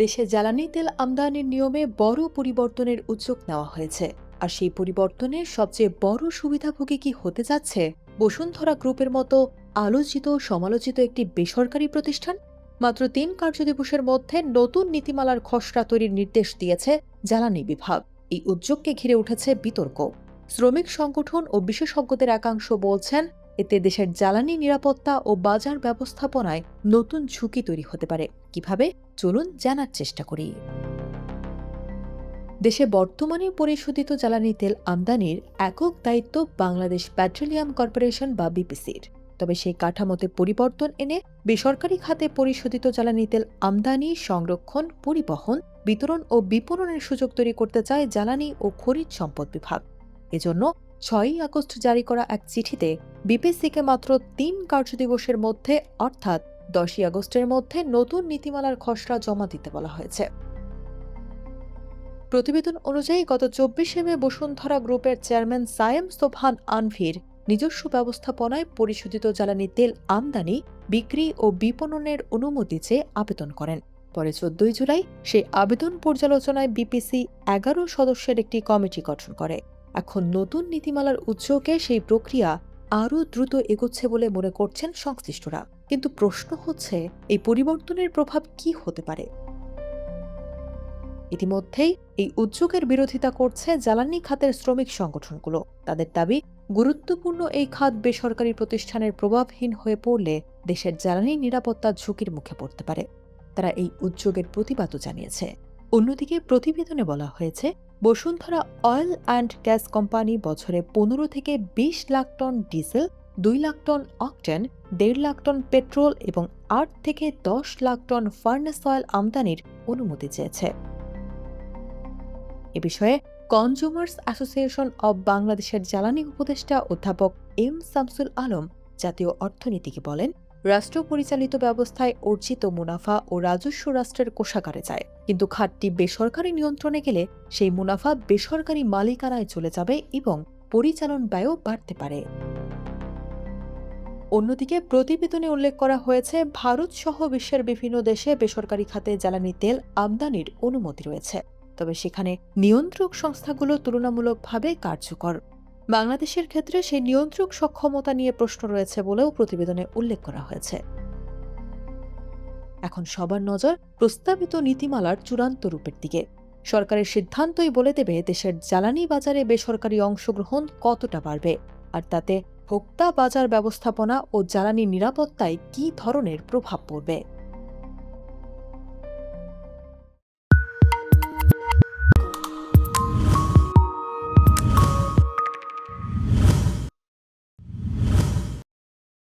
দেশে জ্বালানি তেল আমদানির নিয়মে বড় পরিবর্তনের উদ্যোগ নেওয়া হয়েছে। আর সেই পরিবর্তনের সবচেয়ে বড় সুবিধাভোগী কি হতে যাচ্ছে বসুন্ধরা গ্রুপের মতো আলোচিত সমালোচিত একটি বেসরকারি প্রতিষ্ঠান। মাত্র ৩ কার্যদিবসের মধ্যে নতুন নীতিমালার খসড়া তৈরির নির্দেশ দিয়েছে জ্বালানি বিভাগ। এই উদ্যোগকে ঘিরে উঠেছে বিতর্ক। শ্রমিক সংগঠন ও বিশেষজ্ঞদের একাংশ বলছেন, এতে দেশের জ্বালানি নিরাপত্তা ও বাজার ব্যবস্থাপনায় নতুন ঝুঁকি তৈরি হতে পারে। কিভাবে, চলুন জানার চেষ্টা করি। দেশে বর্তমানে পরিশোধিত জ্বালানি তেল আমদানির একক দায়িত্ব বাংলাদেশ পেট্রোলিয়াম কর্পোরেশন বা বিপিসির। তবে সেই কাঠামোতে পরিবর্তন এনে বেসরকারি খাতে পরিশোধিত জ্বালানি তেল আমদানি, সংরক্ষণ, পরিবহন, বিতরণ ও বিপণনের সুযোগ তৈরি করতে চায় জ্বালানি ও খনিজ সম্পদ বিভাগ। এজন্য ৬ই আগস্ট জারি করা এক চিঠিতে বিপিসিকে মাত্র ৩ কার্যদিবসের মধ্যে অর্থাৎ ১০ই আগস্টের মধ্যে নতুন নীতিমালার খসড়া জমা দিতে বলা হয়েছে। প্রতিবেদন অনুযায়ী গত ২৪শে মে বসুন্ধরা গ্রুপের চেয়ারম্যান সায়েম সোবহান আনভির নিজস্ব ব্যবস্থাপনায় পরিশোধিত জ্বালানি তেল আমদানি, বিক্রি ও বিপণনের অনুমতি চেয়ে আবেদন করেন। পরে ১৪ই জুলাই সেই আবেদন পর্যালোচনায় বিপিসি ১১ সদস্যের একটি কমিটি গঠন করে। এখন নতুন নীতিমালার উদ্যোগে সেই প্রক্রিয়া আরও দ্রুত এগোচ্ছে বলে মনে করছেন সংশ্লিষ্টরা। কিন্তু প্রশ্ন হচ্ছে, এই পরিবর্তনের প্রভাব কি হতে পারে? ইতিমধ্যেই এই উদ্যোগের বিরোধিতা করছে জ্বালানি খাতের শ্রমিক সংগঠনগুলো। তাদের দাবি, গুরুত্বপূর্ণ এই খাত বেসরকারি প্রতিষ্ঠানের প্রভাবহীন হয়ে পড়লে দেশের জ্বালানি নিরাপত্তা ঝুঁকির মুখে পড়তে পারে। তারা এই উদ্যোগের প্রতিবাদও জানিয়েছে। অন্যদিকে প্রতিবেদনে বলা হয়েছে, Bashundhara oil and gas company বছরে ১৫ থেকে ২০ lakh ton diesel, ২ lakh ton octane, ১.৫ লাখ টন পেট্রোল এবং ৮ থেকে ১০ লাখ টন ফার্নেস অয়েল আমদানির অনুমতি চেয়েছে। এ বিষয়ে কনজুমার্স অ্যাসোসিয়েশন অব বাংলাদেশের জ্বালানি উপদেষ্টা অধ্যাপক এম শামসুল আলম জাতীয় অর্থনীতিকে বলেন, রাষ্ট্র পরিচালিত ব্যবস্থায় অর্জিত মুনাফা ও রাজস্ব রাষ্ট্রের কোষাগারে যায়, কিন্তু খাতটি বেসরকারি নিয়ন্ত্রণে গেলে সেই মুনাফা বেসরকারি মালিকানায় চলে যাবে এবং পরিচালন ব্যয়ও বাড়তে পারে। অন্যদিকে প্রতিবেদনে উল্লেখ করা হয়েছে, ভারত সহ বিশ্বের বিভিন্ন দেশে বেসরকারি খাতে জ্বালানি তেল আমদানির অনুমতি রয়েছে, তবে সেখানে নিয়ন্ত্রক সংস্থাগুলো তুলনামূলকভাবে কার্যকর। বাংলাদেশের ক্ষেত্রে সেই নিয়ন্ত্রক সক্ষমতা নিয়ে প্রশ্ন রয়েছে বলেও প্রতিবেদনে উল্লেখ করা হয়েছে। এখন সবার নজর প্রস্তাবিত নীতিমালার চূড়ান্ত রূপের দিকে। সরকারের সিদ্ধান্তই বলে দেবে দেশের জ্বালানি বাজারে বেসরকারি অংশগ্রহণ কতটা বাড়বে, আর তাতে ভোক্তা, বাজার ব্যবস্থাপনা ও জ্বালানি নিরাপত্তায় কী ধরনের প্রভাব পড়বে।